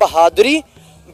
बहादुरी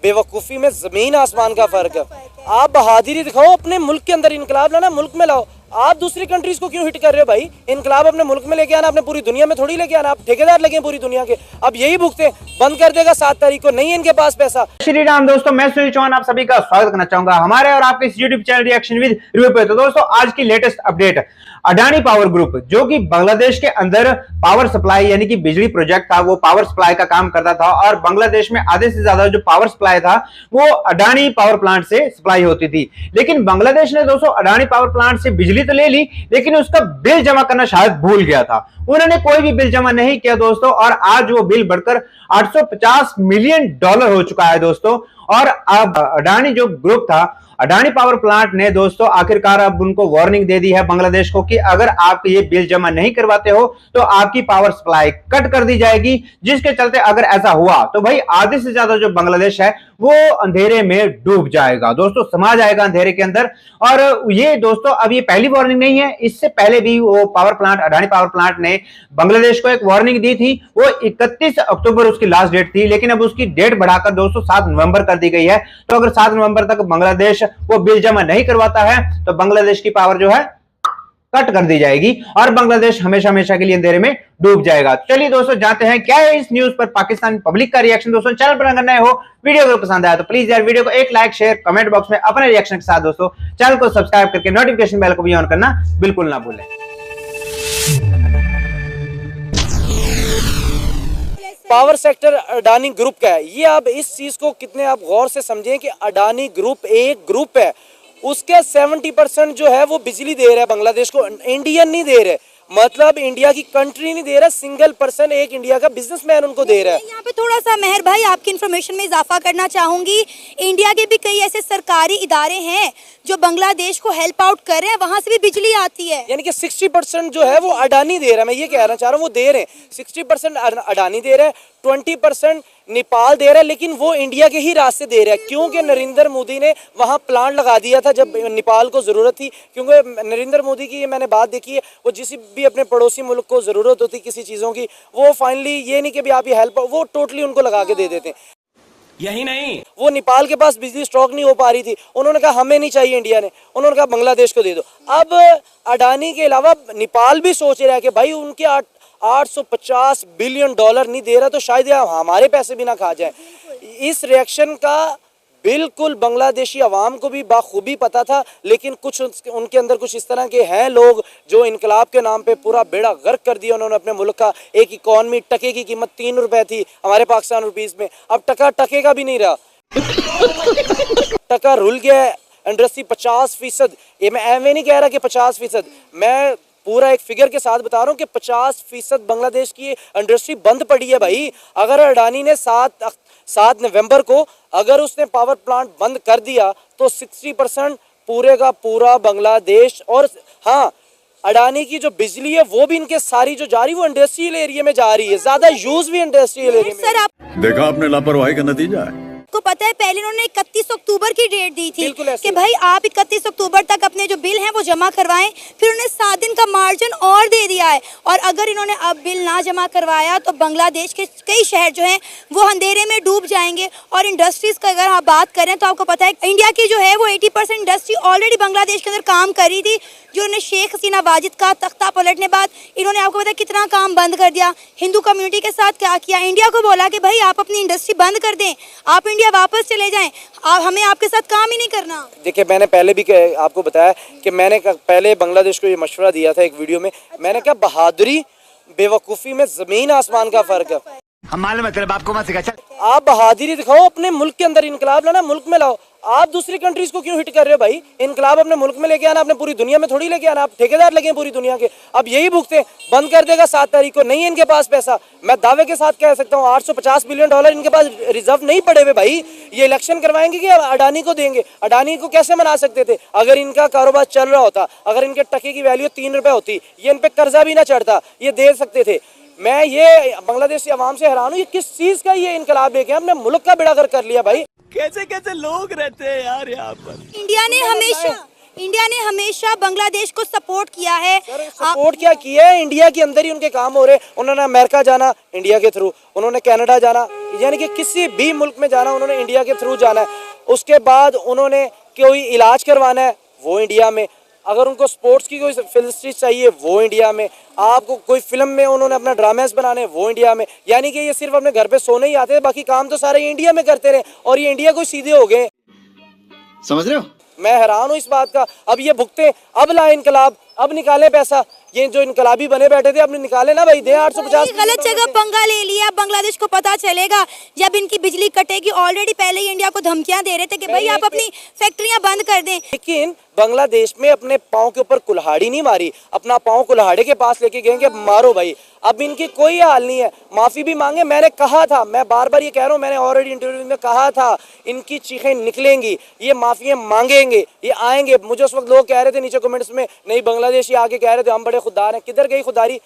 बेवकूफ़ी में ज़मीन आसमान का फ़र्क है। आप बहादुरी दिखाओ, अपने मुल्क के अंदर इनकलाब लाना, मुल्क में लाओ। आप दूसरी कंट्रीज को क्यों हिट कर रहे हो भाई? इनकलाब अपने मुल्क में लेके आना, अपने पूरी दुनिया में थोड़ी लेके आना। आप ठेकेदार लगे पूरी दुनिया के। अब यही भुगते, बंद कर देगा 7 तारीख को, नहीं इनके पास पैसा। श्री राम दोस्तों, मैं सुनील चौहान आप सभी का स्वागत करना चाहूंगा हमारे और आपके इस YouTube channel reaction with review पे। तो दोस्तों, आज की latest update, Adani power group जो कि बांग्लादेश के अंदर पावर सप्लाई यानी कि बिजली प्रोजेक्ट था, वो पावर सप्लाई का काम करता था और बांग्लादेश में आधे से ज्यादा जो पावर सप्लाई था वो अडानी पावर प्लांट से सप्लाई होती थी। लेकिन बांग्लादेश ने दोस्तों अडानी पावर प्लांट से बिजली तो ले ली, लेकिन उसका बिल जमा करना शायद भूल गया था। उन्होंने कोई भी बिल जमा नहीं किया दोस्तों, और आज वो बिल बढ़कर $850 मिलियन हो चुका है दोस्तों। और अब अडानी जो ग्रुप था, अडानी पावर प्लांट ने दोस्तों आखिरकार अब उनको वार्निंग दे दी है बांग्लादेश को कि अगर आप ये बिल जमा नहीं करवाते हो तो आपकी पावर सप्लाई कट कर दी जाएगी। जिसके चलते अगर ऐसा हुआ तो भाई आधे से ज्यादा जो बांग्लादेश है वो अंधेरे में डूब जाएगा दोस्तों, समा जाएगा अंधेरे के अंदर। और ये दोस्तों अब ये पहली वार्निंग नहीं है, इससे पहले भी वो power plant, Adani power plant ने बांग्लादेश को एक वार्निंग दी थी। वो 31 अक्टूबर उसकी लास्ट डेट थी, लेकिन अब उसकी डेट बढ़ाकर दोस्तों 7 नवंबर कर दी गई है। तो अगर 7 नवंबर तक बांग्लादेश वो बिल जमा नहीं करवाता है तो बांग्लादेश की पावर जो है कट कर दी जाएगी और बांग्लादेश हमेशा हमेशा के लिए अंधेरे में डूब जाएगा। चलिए दोस्तों, जानते हैं क्या है इस न्यूज पर पाकिस्तान पब्लिक का रिएक्शन। दोस्तों, चैनल पर अगर नए हो, वीडियो को पसंद आया तो प्लीज यार वीडियो को एक लाइक, शेयर, कमेंट बॉक्स में अपने रिएक्शन के साथ दोस्तों चैनल को सब्सक्राइब करके नोटिफिकेशन बेल को भी ऑन करना बिल्कुल ना भूलें। पावर सेक्टर अडानी ग्रुप का है। ये आप इस चीज को कितने आप गौर से समझें कि अडानी ग्रुप एक ग्रुप है, उसके 70% जो है वो बिजली दे रहा है बांग्लादेश को, इंडियन नहीं दे रहे। मतलब इंडिया की कंट्री नहीं दे रहा, सिंगल पर्सन, एक इंडिया का बिजनेसमैन उनको दे रहा है। यहाँ पे थोड़ा सा मेहर भाई आपकी इन्फॉर्मेशन में इजाफा करना चाहूंगी। इंडिया के भी कई ऐसे सरकारी इदारे हैं जो बांग्लादेश को हेल्प आउट कर रहे हैं, वहां से भी बिजली आती है। यानी कि 60% जो है वो अडानी दे रहा है। मैं ये कहना चाह रहा हूँ, वो दे रहे हैं 60% अडानी दे रहा है, 20% नेपाल दे रहा है, लेकिन वो इंडिया के ही रास्ते दे रहा है। क्योंकि नरेंद्र मोदी ने वहाँ प्लांट लगा दिया था जब नेपाल को ज़रूरत थी। क्योंकि नरेंद्र मोदी की मैंने बात देखी है, वो जिस भी अपने पड़ोसी मुल्क को ज़रूरत होती किसी चीज़ों की, वो फाइनली ये नहीं कि भी आप ये हेल्प, वो टोटली उनको लगा के दे देते हैं। यही नहीं, वो नेपाल के पास बिजली स्टॉक नहीं हो पा रही थी, उन्होंने कहा हमें नहीं चाहिए इंडिया ने, उन्होंने कहा बांग्लादेश को दे दो। अब अडानी के अलावा नेपाल भी सोच रहा है कि भाई उनके 850 बिलियन डॉलर नहीं दे रहा तो शायद हमारे पैसे भी ना खा जाए। इस रिएक्शन का बिल्कुल बांग्लादेशी अवाम को भी बाखूबी पता था, लेकिन कुछ उनके अंदर कुछ इस तरह के हैं लोग जो इनकलाब के नाम पे पूरा बेड़ा गर्क कर दिया उन्होंने अपने मुल्क का। एक इकॉनमी, टके की कीमत 3 रुपए थी हमारे पाकिस्तान रुपीस में, अब टका टके का भी नहीं रहा। टका रुल गया है। इंडस्ट्री 50%, ये मैं एवं नहीं कह रहा कि 50%, मैं पूरा एक फिगर के साथ बता रहा हूँ कि 50% बांग्लादेश की इंडस्ट्री बंद पड़ी है भाई। अगर अडानी ने 7 नवंबर को अगर उसने पावर प्लांट बंद कर दिया तो 60% पूरे का पूरा बांग्लादेश, और हाँ अडानी की जो बिजली है वो भी इनके सारी जो जा रही है वो इंडस्ट्रियल एरिया में जा रही है, ज्यादा यूज भी इंडस्ट्रियल एरिया में। सर आप देखा आपने लापरवाही का नतीजा है। को पता है पहले इन्होंने 31 अक्टूबर की डेट दी थी कि भाई आप 31 अक्टूबर तक अपने जो बिल हैं वो जमा करवाएं, फिर उन्हें 7 दिन का मार्जिन और दे दिया है। और अगर इन्होंने अब बिल ना जमा करवाया तो बांग्लादेश के कई शहर जो हैं वो अंधेरे में डूब जाएंगे। और इंडस्ट्रीज का अगर आप बात करें तो आपको पता है इंडिया की जो है वो 80% इंडस्ट्री ऑलरेडी बांग्लादेश के अंदर काम कर रही थी। जो उन्होंने शेख हसीना वाजिद का तख्ता पलटने बाद इन्होंने आपको पता है कितना काम बंद कर दिया। हिंदू कम्युनिटी के साथ क्या किया, इंडिया को बोला कि भाई आप अपनी इंडस्ट्री बंद कर दें, आप इंडिया वापस चले जाएं, आप हमें आपके साथ काम ही नहीं करना। देखिए, मैंने पहले भी आपको बताया कि मैंने पहले बांग्लादेश को ये मशवरा दिया था एक वीडियो में। मैंने कहा बहादुरी बेवकूफ़ी में ज़मीन आसमान का फ़र्क है। हम मालूम है तेरे बाप को मत सिखा। आप बहादुरी दिखाओ, अपने मुल्क के अंदर इनकलाब लाना, मुल्क में लाओ। आप दूसरी कंट्रीज को क्यों हिट कर रहे हो भाई? इनकलाब अपने मुल्क में लेके आना, अपने पूरी दुनिया में थोड़ी लेके आना। आप ठेकेदार लगे पूरी दुनिया के। अब यही भुगते, बंद कर देगा 7 तारीख को, नहीं इनके पास पैसा। मैं दावे के साथ कह सकता हूँ 850 बिलियन डॉलर इनके पास रिजर्व नहीं पड़े हुए भाई। ये इलेक्शन करवाएंगे कि अडानी को देंगे? अडानी को कैसे मना सकते थे? अगर इनका कारोबार चल रहा होता, अगर इनके टके की वैल्यू 3 रुपए होती, ये इन पे कर्जा भी ना चढ़ता, ये दे सकते थे। मैं ये बांग्लादेशी अवाम से हैरान हूँ, ये किस चीज का ये इनकलाब लेके हमने मुल्क का बेड़ा गर्क कर लिया भाई। कैसे कैसे लोग रहते हैं यार यहाँ पर। इंडिया ने हमेशा इंडिया ने हमेशा बांग्लादेश को सपोर्ट किया है। सपोर्ट क्या किया है, इंडिया के अंदर ही उनके काम हो रहे हैं। उन्होंने अमेरिका जाना इंडिया के थ्रू, उन्होंने कनाडा जाना, यानी कि किसी भी मुल्क में जाना उन्होंने इंडिया के थ्रू जाना है। उसके बाद उन्होंने कोई इलाज करवाना है वो इंडिया में, अगर उनको स्पोर्ट्स की कोई फैसिलिटी चाहिए वो इंडिया में, आपको कोई फिल्म में उन्होंने अपना ड्रामास बनाने वो इंडिया में। यानी कि ये सिर्फ अपने घर पे सोने ही आते हैं, बाकी काम तो सारे इंडिया में करते रहे और ये इंडिया को सीधे हो गए। समझ रहे हो? मैं हैरान हूँ इस बात का। अब ये भुगते, अब लाए इनकलाब, अब निकाले पैसा। ये जो इनकलाबी बने बैठे थे, अपने निकाले ना भाई, दे 850। गलत जगह पंगा ले लिया। बांग्लादेश को पता चलेगा जब इनकी बिजली कटेगी। ऑलरेडी पहले ही इंडिया को धमकियां दे रहे थे कि भाई आप अपनी फैक्ट्रियां बंद कर दें। लेकिन बांग्लादेश में अपने पाँव के ऊपर कुल्हाड़ी नहीं मारी, अपना पाँव कुल्हाड़े के पास लेके गए कि मारो भाई। अब इनकी कोई हाल नहीं है, माफी भी मांगे। मैंने कहा था, मैं बार बार ये कह रहा हूँ, मैंने ऑलरेडी इंटरव्यू में कहा था, इनकी चीखें निकलेंगी, ये माफिया मांगेंगे, ये आएंगे। मुझे उस वक्त लोग कह रहे थे नीचे कमेंट्स में, नहीं बांग्लादेशी आके कह रहे थे हम बड़े खुददार हैं। किधर गई खुदारी?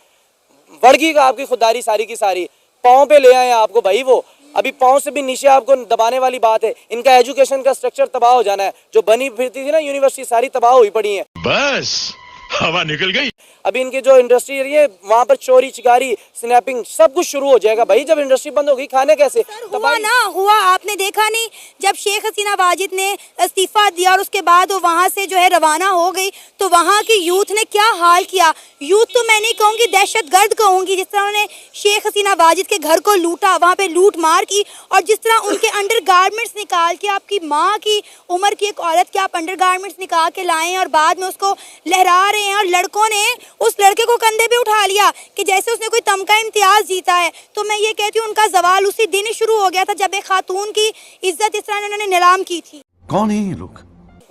बढ़ गई आपकी खुदारी सारी की सारी। पाँव पे ले आए आपको भाई, वो अभी पाँव से भी नीचे आपको दबाने वाली बात है। इनका एजुकेशन का स्ट्रक्चर तबाह हो जाना है। जो बनी फिरती थी ना यूनिवर्सिटी, सारी तबाह हुई पड़ी है। बस हवा निकल गई। अभी इनके जो इंडस्ट्री रही है वहां पर चोरी चिकारी स्नैपिंग सब कुछ शुरू हो जाएगा भाई। जब इंडस्ट्री बंद होगी खाने कैसे? हुआ ना हुआ, आपने देखा नहीं जब शेख हसीना वाजिद ने इस्तीफा दिया और उसके बाद वो वहां से जो है रवाना हो गई, तो वहां की यूथ ने क्या हाल किया। यूथ तो मैं नहीं कहूँगी, दहशतगर्द कहूँगी। जिस तरह उन्होंने शेख हसीना वाजिद के घर को लूटा, वहाँ पे लूट मार की, और जिस तरह उनके अंडर गारमेंट्स निकाल के, आपकी माँ की उम्र की एक औरत के आप अंडर गारमेंट्स निकाल के लाए और बाद में उसको लहरा रहे हैं, और लड़कों ने उस लड़के को कंधे पे उठा लिया कि जैसे उसने कोई तमगा इम्तियाज जीता है। तो मैं ये कहती हूँ उनका जवाल उसी दिन ही शुरू हो गया था जब एक खातून की इज्जत इस तरह उन्होंने नीलाम की थी। कौन है ये लोग?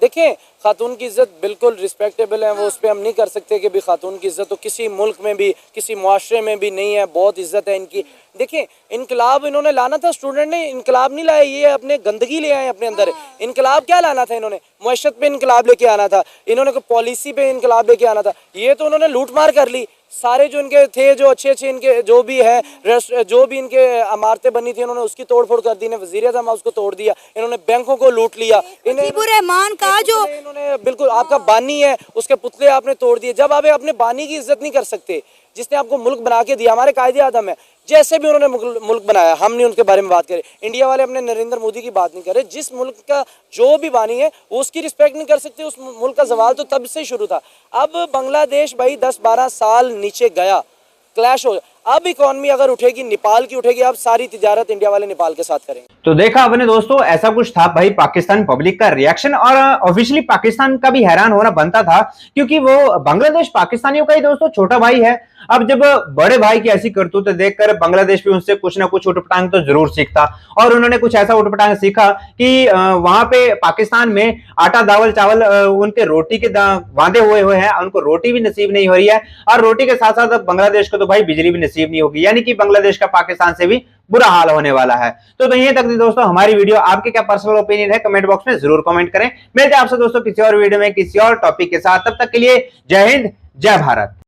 देखिए, खातून की इज्जत बिल्कुल रिस्पेक्टेबल है, वो उस पर हम नहीं कर सकते कि भी खातून की इज्जत तो किसी मुल्क में भी किसी मुआशरे में भी नहीं है। बहुत इज्जत है इनकी। देखिए, इनकलाब इन्होंने लाना था, स्टूडेंट ने इनकलाब नहीं लाया, ये अपने गंदगी ले आए अपने अंदर। इनकलाब क्या लाना था इन्होंने? मुआशरत पे इनकलाब लेके आना था, इन्होंने कोई पॉलिसी पे इनकलाब लेके आना था। ये तो उन्होंने लूट मार कर ली। सारे जो इनके थे, जो अच्छे अच्छे इनके जो भी है, जो भी इनके इमारतें बनी थी, इन्होंने उसकी तोड़ फोड़ कर दी। वज़ीर-ए-आज़म उसको तोड़ दिया, इन्होंने बैंकों को लूट लिया। रहमान का जो इन्होंने बिल्कुल आपका बानी है, उसके पुतले आपने तोड़ दिए। जब आप अपने बानी की इज्जत नहीं कर सकते, जिसने आपको मुल्क बना के दिया, हमारे कायदे आदम है, जैसे भी उन्होंने मुल्क बनाया, हम नहीं उनके बारे में बात करें। इंडिया वाले अपने नरेंद्र मोदी की बात नहीं करे, जिस मुल्क का जो भी बानी है वो उसकी रिस्पेक्ट नहीं कर सकते। उस मुल्क का सवाल तो तब से शुरू था। अब बांग्लादेश भाई 10-12 साल नीचे गया, क्लैश हो। अब इकोनॉमी अगर उठेगी, नेपाल की उठेगी, अब सारी तिजारत इंडिया वाले नेपाल के साथ करेंगे। तो देखा आपने दोस्तों, ऐसा कुछ था भाई पाकिस्तान पब्लिक का रिएक्शन, और ऑफिशियली पाकिस्तान का भी हैरान होना बनता था, क्योंकि वो बांग्लादेश पाकिस्तानियों का ही दोस्तों छोटा भाई है। अब जब बड़े भाई की ऐसी करतूतें देखकर बांग्लादेश भी उनसे कुछ ना कुछ उटपटांग तो जरूर सीखता, और उन्होंने कुछ ऐसा उटपटांग सीखा कि वहां पे पाकिस्तान में आटा दावल चावल उनके रोटी के वादे हुए हैं, उनको रोटी भी नसीब नहीं हो रही है, और रोटी के साथ साथ बांग्लादेश को तो भाई बिजली भी नसीब नहीं होगी। यानी कि बांग्लादेश का पाकिस्तान से भी बुरा हाल होने वाला है। तो यहीं तक थी दोस्तों हमारी वीडियो। आपके क्या पर्सनल ओपिनियन है कमेंट बॉक्स में जरूर कमेंट करें। मिलते हैं आपसे दोस्तों किसी और वीडियो में किसी और टॉपिक के साथ। तब तक के लिए जय हिंद, जय भारत।